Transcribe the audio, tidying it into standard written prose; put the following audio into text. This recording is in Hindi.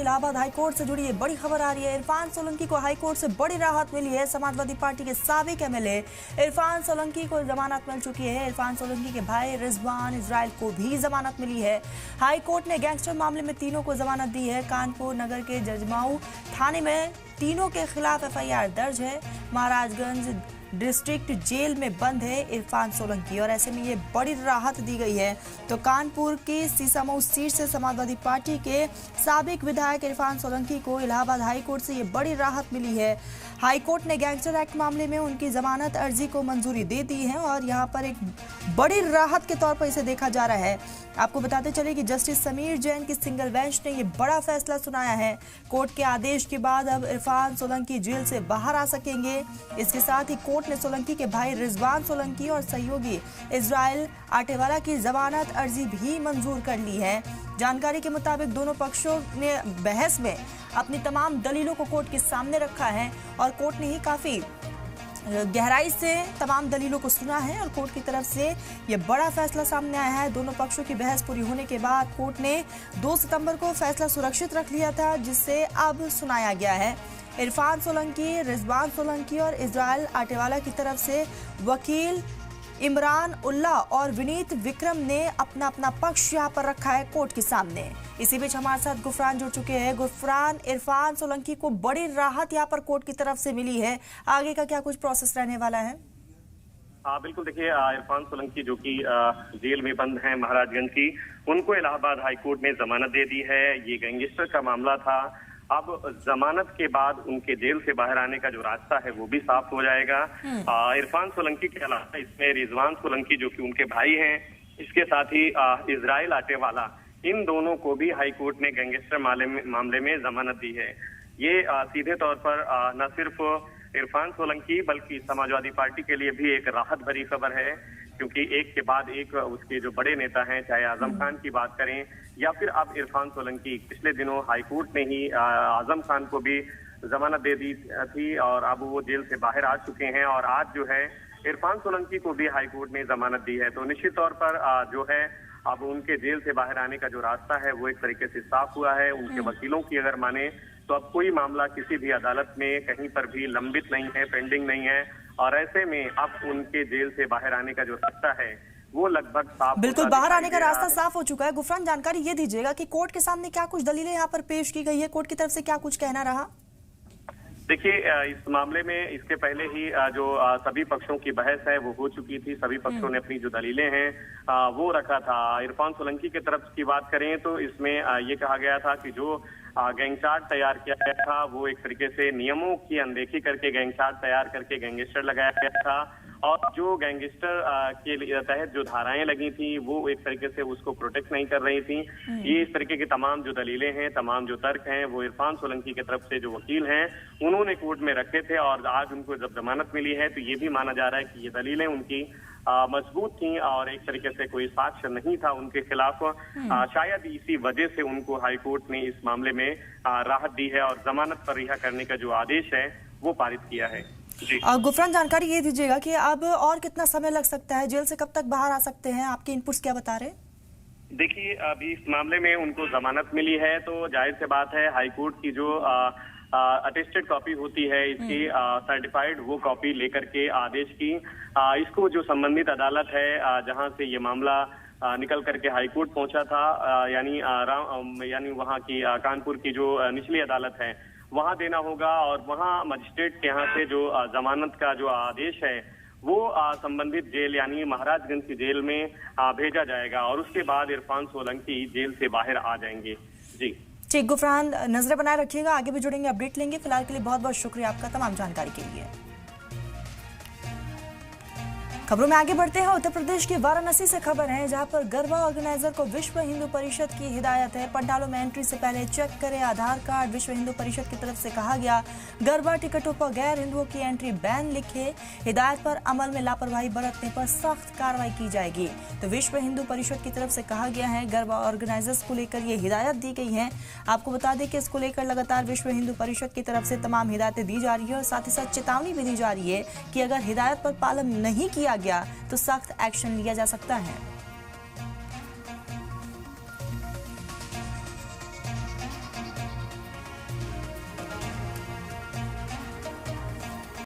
इलाहाबाद हाईकोर्ट से जुड़ी ये बड़ी खबर आ रही है। इरफान सोलंकी को हाईकोर्ट से बड़ी राहत मिली है। समाजवादी पार्टी के साबिक एमएलए इरफान सोलंकी को जमानत मिल चुकी है। इरफान सोलंकी के भाई रिजवान इजराइल को भी जमानत मिली है। हाईकोर्ट ने गैंगस्टर मामले में तीनों को जमानत दी है। कानपुर नगर के जजमाऊ थाने में तीनों के खिलाफ एफआईआर दर्ज है। महाराजगंज डिस्ट्रिक्ट जेल में बंद है इरफान सोलंकी और ऐसे में ये बड़ी राहत दी गई है। तो कानपुर की सीसामऊ सीट से समाजवादी पार्टी के साबिक विधायक इरफान सोलंकी को इलाहाबाद हाईकोर्ट से ये बड़ी राहत मिली है। हाईकोर्ट ने गैंगस्टर एक्ट मामले में उनकी जमानत अर्जी को मंजूरी दे दी है और यहाँ पर एक बड़ी राहत के तौर पर इसे देखा जा रहा है। आपको बताते चले कि जस्टिस समीर जैन की सिंगल बेंच ने ये बड़ा फैसला सुनाया है। कोर्ट के आदेश के बाद अब इरफान सोलंकी जेल से बाहर आ सकेंगे। इसके साथ ही कोर्ट ने सोलंकी के भाई रिजवान सोलंकी और सहयोगी इजराइल आटेवाला की जमानत अर्जी भी मंजूर कर ली है। जानकारी के मुताबिक दोनों पक्षों ने बहस में अपनी तमाम दलीलों को कोर्ट के सामने रखा है और कोर्ट ने ही काफी गहराई से तमाम दलीलों को सुना है और कोर्ट की तरफ से यह बड़ा फैसला सामने आया है। दोनों पक्षों की बहस पूरी होने के बाद कोर्ट ने 2 सितंबर को फैसला सुरक्षित रख लिया था, जिसे अब सुनाया गया है। इरफान सोलंकी, रिजवान सोलंकी और इजराइल आटेवाला की तरफ से वकील इमरान उल्ला और विनीत विक्रम ने अपना अपना पक्ष यहाँ पर रखा है कोर्ट के सामने। इसी बीच हमारे साथ गुफरान जुड़ चुके हैं। गुफरान, इरफान सोलंकी को बड़ी राहत यहाँ पर कोर्ट की तरफ से मिली है, आगे का क्या कुछ प्रोसेस रहने वाला है? बिल्कुल, देखिए इरफान सोलंकी जो कि जेल में बंद हैं महाराजगंज की, उनको इलाहाबाद हाईकोर्ट ने जमानत दे दी है। ये गैंगस्टर का मामला था। अब जमानत के बाद उनके जेल से बाहर आने का जो रास्ता है वो भी साफ हो जाएगा। इरफान सोलंकी के अलावा इसमें रिजवान सोलंकी जो कि उनके भाई हैं, इसके साथ ही इजराइल आटेवाला, इन दोनों को भी हाईकोर्ट ने गैंगस्टर मामले में जमानत दी है। ये सीधे तौर पर न सिर्फ इरफान सोलंकी बल्कि समाजवादी पार्टी के लिए भी एक राहत भरी खबर है, क्योंकि एक के बाद एक उसके जो बड़े नेता हैं, चाहे आजम खान की बात करें या फिर अब इरफान सोलंकी, पिछले दिनों हाईकोर्ट ने ही आजम खान को भी जमानत दे दी थी और अब वो जेल से बाहर आ चुके हैं और आज जो है इरफान सोलंकी को भी हाईकोर्ट ने जमानत दी है। तो निश्चित तौर पर जो है अब उनके जेल से बाहर आने का जो रास्ता है वो एक तरीके से साफ हुआ है। उनके वकीलों की अगर माने तो अब कोई मामला किसी भी अदालत में कहीं पर भी लंबित नहीं है, पेंडिंग नहीं है और ऐसे में अब उनके जेल से बाहर आने का जो रास्ता है वो लगभग साफ, बिल्कुल बाहर आने का रास्ता साफ हो चुका है। गुफरान, जानकारी ये दीजिएगा कि कोर्ट के सामने क्या कुछ दलीलें यहाँ पर पेश की गई है, कोर्ट की तरफ से क्या कुछ कहना रहा? देखिए, इस मामले में इसके पहले ही जो सभी पक्षों की बहस है वो हो चुकी थी। सभी पक्षों ने अपनी जो दलीलें हैं वो रखा था। इरफान सोलंकी की तरफ की बात करें तो इसमें ये कहा गया था कि जो गैंग चार्ट तैयार किया गया था वो एक तरीके से नियमों की अनदेखी करके गैंग चार्ट तैयार करके गैंगस्टर लगाया गया था और जो गैंगस्टर के तहत जो धाराएं लगी थी वो एक तरीके से उसको प्रोटेक्ट नहीं कर रही थी। ये इस तरीके की तमाम जो दलीलें हैं, तमाम जो तर्क हैं वो इरफान सोलंकी की तरफ से जो वकील हैं उन्होंने कोर्ट में रखे थे और आज उनको जब जमानत मिली है तो ये भी माना जा रहा है कि ये दलीलें उनकी मजबूत थी और एक तरीके से कोई साक्ष्य नहीं था उनके खिलाफ। शायद इसी वजह से उनको हाईकोर्ट ने इस मामले में राहत दी है और जमानत पर रिहा करने का जो आदेश है वो पारित किया है। गुफरान, जानकारी ये दीजिएगा कि अब और कितना समय लग सकता है, जेल से कब तक बाहर आ सकते हैं, आपके इनपुट्स क्या बता रहे हैं? देखिए, अभी इस मामले में उनको जमानत मिली है तो जाहिर सी बात है हाईकोर्ट की जो अटेस्टेड कॉपी होती है इसकी सर्टिफाइड वो कॉपी लेकर के आदेश की इसको जो संबंधित अदालत है जहां से ये मामला निकल करके हाईकोर्ट पहुंचा था, यानी वहां की कानपुर की जो निचली अदालत है वहां देना होगा और वहां मजिस्ट्रेट के यहाँ से जो जमानत का जो आदेश है वो संबंधित जेल यानी महाराजगंज की जेल में भेजा जाएगा और उसके बाद इरफान सोलंकी जेल से बाहर आ जाएंगे। जी ठीक, गुफरान नजरें बनाए रखिएगा, आगे भी जुड़ेंगे, अपडेट लेंगे। फिलहाल के लिए बहुत बहुत शुक्रिया आपका तमाम जानकारी के लिए। खबरों में आगे बढ़ते हैं। उत्तर प्रदेश के वाराणसी से खबर है, जहां पर गरबा ऑर्गेनाइजर को विश्व हिंदू परिषद की हिदायत है। पंडालों में एंट्री से पहले चेक करें आधार कार्ड। विश्व हिंदू परिषद की तरफ से कहा गया, गरबा टिकटों पर गैर हिंदुओं की एंट्री बैन लिखे। हिदायत पर अमल में लापरवाही बरतने पर सख्त कार्रवाई की जाएगी। तो विश्व हिंदू परिषद की तरफ से कहा गया है, गरबा ऑर्गेनाइजर्स को लेकर ये हिदायत दी गई है। आपको बता दें कि इसको लेकर लगातार विश्व हिंदू परिषद की तरफ से तमाम हिदायतें दी जा रही है और साथ ही साथ चेतावनी भी दी जा रही है कि अगर हिदायत पर पालन नहीं किया गया तो सख्त एक्शन लिया जा सकता है।